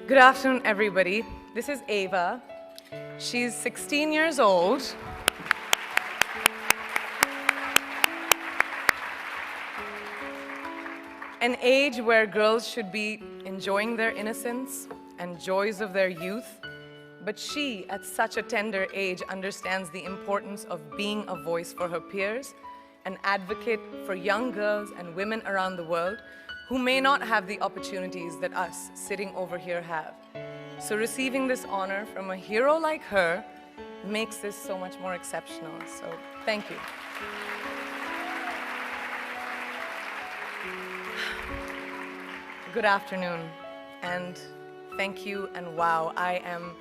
Good afternoon, everybody. This is Ava. She's 16 years old. An age where girls should be enjoying their innocence and joys of their youth. But she, at such a tender age, understands the importance of being a voice for her peers, an advocate for young girls and women around the world who may not have the opportunities that us sitting over here have. So receiving this honor from a hero like her makes this so much more exceptional. So thank you. Good afternoon, and thank you, and wow, I am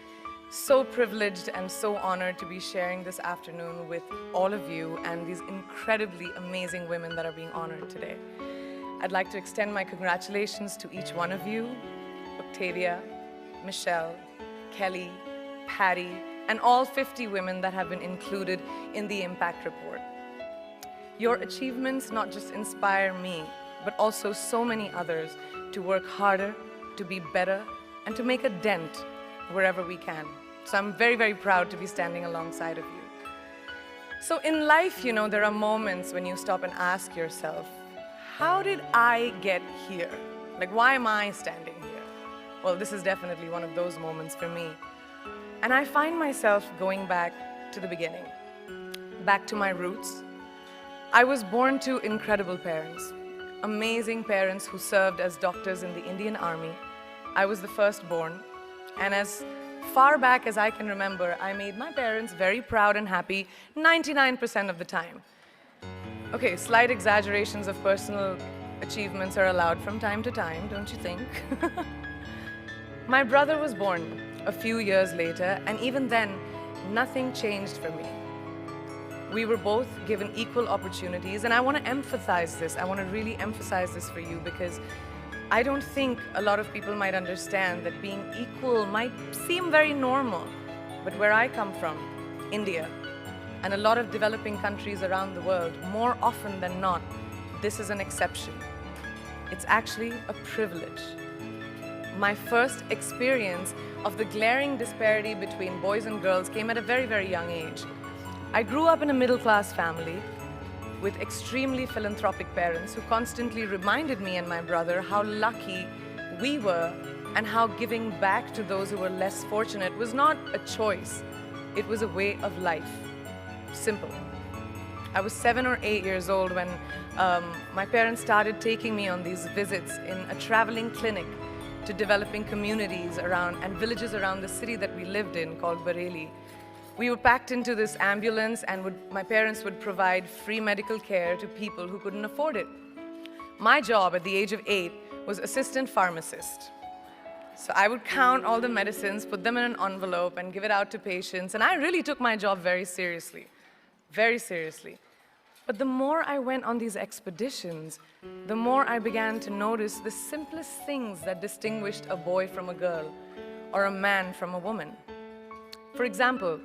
so privileged and so honored to be sharing this afternoon with all of you and these incredibly amazing women that are being honored today. I'd like to extend my congratulations to each one of you, Octavia, Michelle, Kelly, Patty, and all 50 women that have been included in the Impact Report. Your achievements not just inspire me, but also so many others to work harder, to be better, and to make a dent wherever we can. So I'm very, very proud to be standing alongside of you. So in life, you know, there are moments when you stop and ask yourself, how did I get here? Like, why am I standing here? Well, this is definitely one of those moments for me. And I find myself going back to the beginning, back to my roots. I was born to incredible parents, amazing parents who served as doctors in the Indian Army. I was the firstborn, and as far back as I can remember, I made my parents very proud and happy 99% of the time. Okay, slight exaggerations of personal achievements are allowed from time to time, don't you think? My brother was born a few years later, and even then, nothing changed for me. We were both given equal opportunities, and I want to emphasize this. I want to really emphasize this for you because I don't think a lot of people might understand that being equal might seem very normal. But where I come from, India, and a lot of developing countries around the world, more often than not, this is an exception. It's actually a privilege. My first experience of the glaring disparity between boys and girls came at a very, very young age. I grew up in a middle-class family with extremely philanthropic parents who constantly reminded me and my brother how lucky we were and how giving back to those who were less fortunate was not a choice, it was a way of life. Simple. I was 7 or 8 years old when my parents started taking me on these visits in a traveling clinic to developing communities around and villages around the city that we lived in called Bareilly. We were packed into this ambulance, and my parents would provide free medical care to people who couldn't afford it. My job at the age of 8 was assistant pharmacist. So I would count all the medicines, put them in an envelope, and give it out to patients. And I really took my job very seriously, very seriously. But the more I went on these expeditions, the more I began to notice the simplest things that distinguished a boy from a girl, or a man from a woman. For example,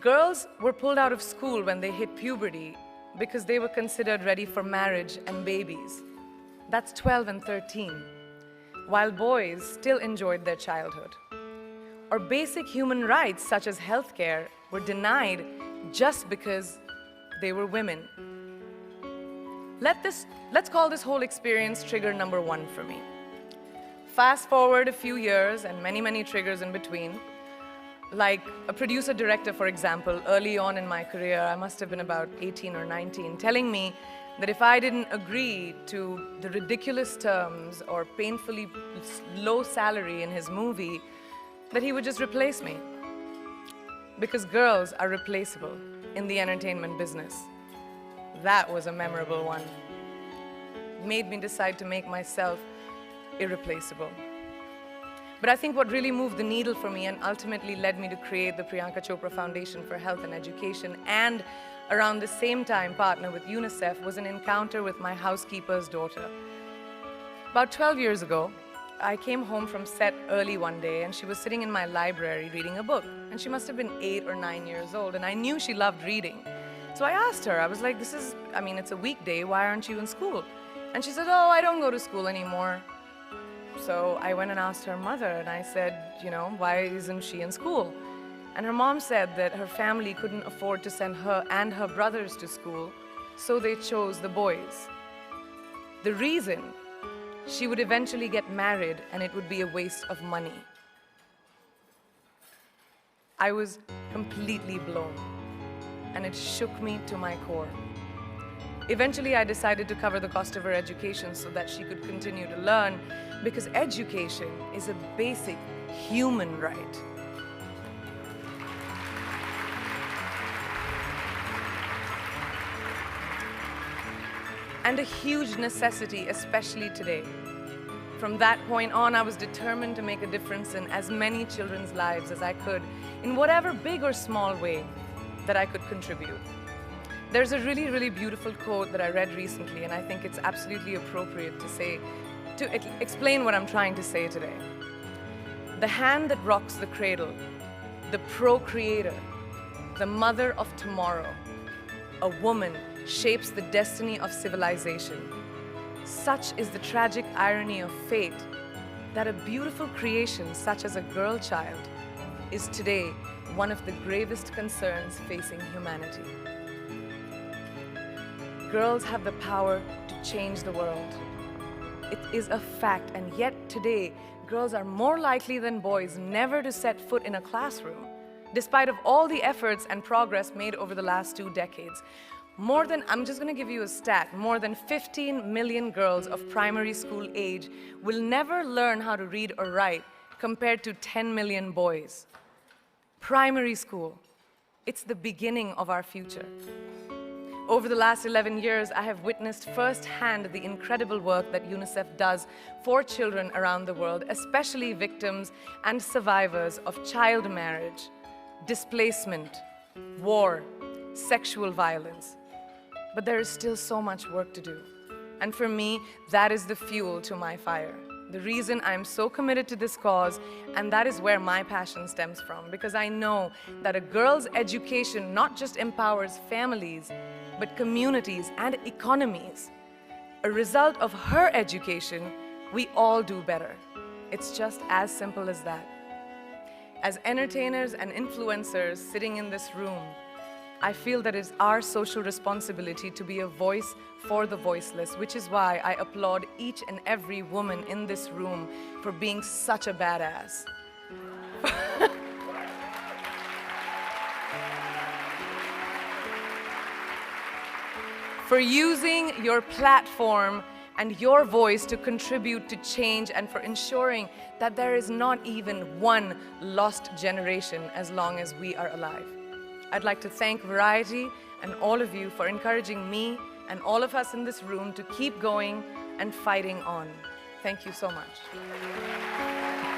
girls were pulled out of school when they hit puberty because they were considered ready for marriage and babies. That's 12 and 13, while boys still enjoyed their childhood. Or basic human rights such as healthcare were denied just because they were women. Let's call this whole experience trigger number 1 for me. Fast forward a few years and many, many triggers in between. Like a producer-director, for example, early on in my career, I must have been about 18 or 19, telling me that if I didn't agree to the ridiculous terms or painfully low salary in his movie, that he would just replace me. Because girls are replaceable in the entertainment business. That was a memorable one. It made me decide to make myself irreplaceable. But I think what really moved the needle for me and ultimately led me to create the Priyanka Chopra Foundation for Health and Education, and around the same time partner with UNICEF, was an encounter with my housekeeper's daughter. About 12 years ago, I came home from set early one day, and she was sitting in my library reading a book. And she must have been 8 or 9 years old, and I knew she loved reading. So I asked her, I was like, it's a weekday, why aren't you in school? And she said, oh, I don't go to school anymore. So I went and asked her mother, and I said, why isn't she in school? And her mom said that her family couldn't afford to send her and her brothers to school, so they chose the boys. The reason: she would eventually get married and it would be a waste of money. I was completely blown, and it shook me to my core. Eventually, I decided to cover the cost of her education so that she could continue to learn, because education is a basic human right. And a huge necessity, especially today. From that point on, I was determined to make a difference in as many children's lives as I could, in whatever big or small way that I could contribute. There's a really, really beautiful quote that I read recently, and I think it's absolutely appropriate to explain what I'm trying to say today. The hand that rocks the cradle, the procreator, the mother of tomorrow, a woman shapes the destiny of civilization. Such is the tragic irony of fate that a beautiful creation such as a girl child is today one of the gravest concerns facing humanity. Girls have the power to change the world. It is a fact, and yet today, girls are more likely than boys never to set foot in a classroom, despite of all the efforts and progress made over the last 2 decades. I'm just going to give you a stat, more than 15 million girls of primary school age will never learn how to read or write, compared to 10 million boys. Primary school, it's the beginning of our future. Over the last 11 years, I have witnessed firsthand the incredible work that UNICEF does for children around the world, especially victims and survivors of child marriage, displacement, war, sexual violence. But there is still so much work to do. And for me, that is the fuel to my fire. The reason I'm so committed to this cause, and that is where my passion stems from, because I know that a girl's education not just empowers families, but communities and economies. A result of her education, we all do better. It's just as simple as that. As entertainers and influencers sitting in this room, I feel that it's our social responsibility to be a voice for the voiceless, which is why I applaud each and every woman in this room for being such a badass. For using your platform and your voice to contribute to change, and for ensuring that there is not even one lost generation as long as we are alive. I'd like to thank Variety and all of you for encouraging me and all of us in this room to keep going and fighting on. Thank you so much.